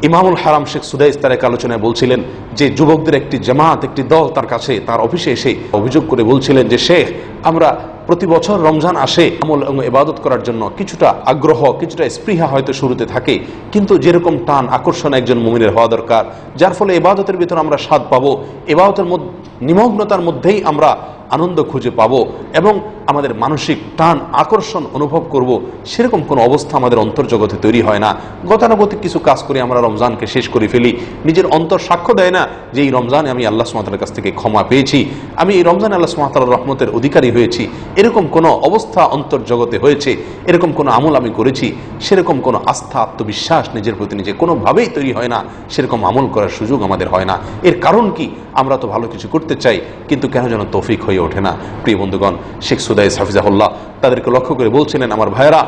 ইমামুল হারাম শেখ সুদাইস তার এক আলোচনায় বলছিলেন যে যুবকদের একটি জামাত, একটি দল তার কাছে, তার অফিসে এসে অভিযোগ করে বলছিলেন যে শেখ, আমরা প্রতি বছর রমজান আসে আমল এবং ইবাদত করার জন্য কিছুটা আগ্রহ, কিছুটা স্পৃহা হয়তো শুরুতে থাকে, কিন্তু যেরকম টান আকর্ষণ একজন মুমিনের হওয়া দরকার, যার ফলে ইবাদতের ভিতর আমরা স্বাদ পাবো, ইবাদতের নিমগ্নতার মধ্যেই আমরা আনন্দ খুঁজে পাবো এবং আমাদের মানসিক টান আকর্ষণ অনুভব করব, সেরকম কোনো অবস্থা আমাদের অন্তর্জগতে তৈরি হয় না। গতানুগতিক কিছু কাজ করে আমরা রমজানকে শেষ করে ফেলি। নিজের অন্তর সাক্ষ্য দেয় না যে এই রমজানে আমি আল্লাহ সুবহানাহু ওয়া তাআলার কাছ থেকে ক্ষমা পেয়েছি, আমি এই রমজানে আল্লাহ সুবহানাহু ওয়া তাআলার রহমতের অধিকারী হয়েছি। এরকম কোনো অবস্থা অন্তর্জগতে হয়েছে, এরকম কোনো আমল আমি করেছি, সেরকম কোনো আস্থা, আত্মবিশ্বাস নিজের প্রতি নিজে কোনোভাবেই তৈরি হয় না, সেরকম আমল করার সুযোগ আমাদের হয় না। এর কারণ কি? আমরা তো ভালো কিছু করতে চাই, কিন্তু কেন যেন তৌফিক হয়ে ওঠে না। প্রিয় বন্ধুগণ, শেখ সুদাইস হাফিজাহুল্লাহ তাদেরকে লক্ষ্য করে বলছিলেন, আমার ভাইয়েরা,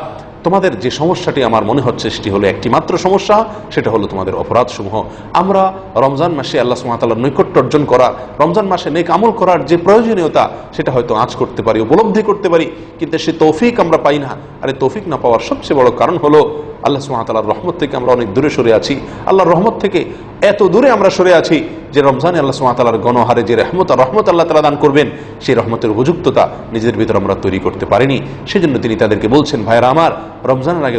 তোমাদের যে সমস্যাটি আমার মনে হচ্ছে সেটি হলো একটি মাত্র সমস্যা, সেটা হলো তোমাদের অপরাধসমূহ। আমরা রমজান মাসে আল্লাহ সুবহানাহু ওয়া তাআলার নৈকট্য অর্জন করা, রমজান মাসে নেক আমল করার যে প্রয়োজনীয়তা, সেটা হয়তো আঁচ করতে পারি, উপলব্ধি করতে পারি, কিন্তু সে তৌফিক আমরা পাই না। আর এই তৌফিক না পাওয়ার সবচেয়ে বড় কারণ হলো আল্লাহ সুবহানাহু ওয়া তাআলার রহমত থেকে আমরা অনেক দূরে সরে আছি। আল্লাহর রহমত থেকে এত দূরে আমরা সরে আছি যে রমজানে আল্লাহ সুবহানাহু ওয়া তাআলার গণহারে যে রহমত আল্লাহ তাআলা দান করবেন, সেই রহমতের উপযুক্ততা নিজেদের ভিতর আমরা তৈরি করতে পারিনি। সেজন্য তিনি তাদেরকে বলছেন, ভাইরা আমার, রমজানের আগে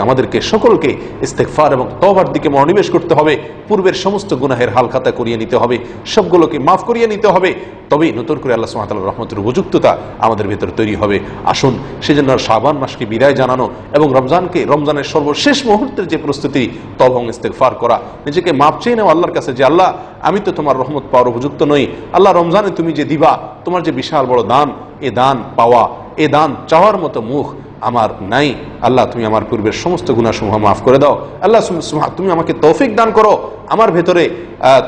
আমাদেরকে সকলকে ইস্তেগফার এবং তওবার দিকে মনোনিবেশ করতে হবে। পূর্বের সমস্ত গুনাহের হালখাতা করিয়ে নিতে হবে, সবগুলোকে মাফ করিয়ে নিতে হবে, তবেই নতুন করে আল্লাহ সুবহানাহু ওয়া তাআলার রহমতের উপযুক্ততা আমাদের ভিতর তৈরি হবে। আসুন সেজন্য শাবান মাসকে বিদায় জানানো এবং রমজানের সর্বশেষ মুহূর্তের যে প্রস্তুতি, তওবা এবং ইস্তেগফার করা, নিজেকে মাপ চেয়ে নেওয়া আল্লাহর কাছে যে আল্লাহ, আমি তো তোমার রহমত পাওয়ার উপযুক্ত নই। আল্লাহ, রমজানে তুমি যে দিবা, তোমার যে বিশাল বড় দান, এ দান পাওয়া, এ দান চাওয়ার মতো মুখ আমার নাই। আল্লাহ, তুমি আমার পূর্বের সমস্ত গুনাহসমূহ মাফ করে দাও। আল্লাহ, তুমি আমাকে তৌফিক দান করো, আমার ভেতরে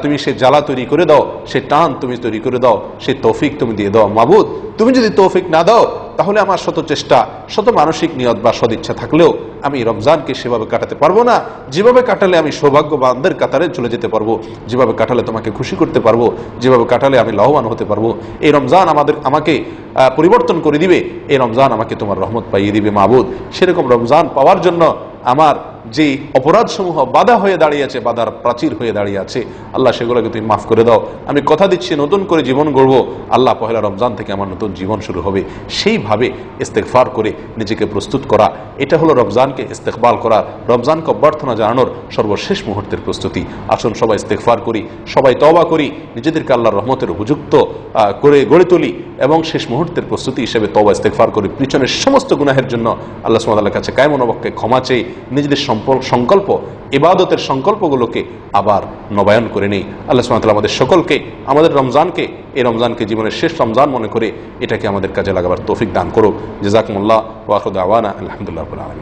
তুমি সে জ্বালা তৈরি করে দাও, সে টান তুমি তৈরি করে দাও, সে তৌফিক তুমি দিয়ে দাও। মাবুদ, তুমি যদি তৌফিক না দাও, তাহলে আমার শত চেষ্টা, শত মানসিক নিয়ত বা সদিচ্ছা থাকলেও আমি রমজানকে সেভাবে কাটাতে পারবো না, যেভাবে কাটালে আমি সৌভাগ্যবানদের কাতারে চলে যেতে পারবো, যেভাবে কাটালে তোমাকে খুশি করতে পারবো, যেভাবে কাটালে আমি লাভবান হতে পারবো। এই রমজান আমাকে পরিবর্তন করে দিবে, এই রমজান আমাকে তোমার রহমত পাইয়ে দিবে। মাবুদ, সেরকম রমজান পাওয়ার জন্য আমার যে অপরাধসমূহ বাধা হয়ে দাঁড়িয়ে আছে, বাধার প্রাচীর হয়ে দাঁড়িয়ে আছে, আল্লাহ, সেগুলোকে তুমি মাফ করে দাও। আমি কথা দিচ্ছি, নতুন করে জীবন গড়বো। আল্লাহ, পহেলা রমজান থেকে আমার নতুন জীবন শুরু হবে। সেইভাবে ইস্তেগফার করে নিজেকে প্রস্তুত করা, এটা হলো রমজানকে ইস্তেকবাল করা, রমজানকে অভ্যর্থনা জানানোর সর্বশেষ মুহূর্তের প্রস্তুতি। আসুন সবাই ইস্তেগফার করি, সবাই তওবা করি, নিজেদেরকে আল্লাহর রহমতের উপযুক্ত করে গড়ে তুলি এবং শেষ মুহূর্তের প্রস্তুতি হিসেবে তওবা ইস্তেগফার করি। পিছনের সমস্ত গুনাহের জন্য আল্লাহ সুবহানাহু ওয়া তাআলার কাছে কায়মন অবক্ষে ক্ষমা চেয়ে নিজেদের সংকল্প, ইবাদতের সংকল্পগুলোকে আবার নবায়ন করে নেই। আল্লাহ সুবহানাহু ওয়া তাআলা আমাদের সকলকে, আমাদের রমজানকে, এই রমজানকে জীবনের শেষ রমজান মনে করে এটাকে আমাদের কাজে লাগাবার তৌফিক দান করুক। জাযাকুমুল্লাহ ওয়া আখিরু দাওয়ানা আলহামদুলিল্লাহি রাব্বিল আলামিন।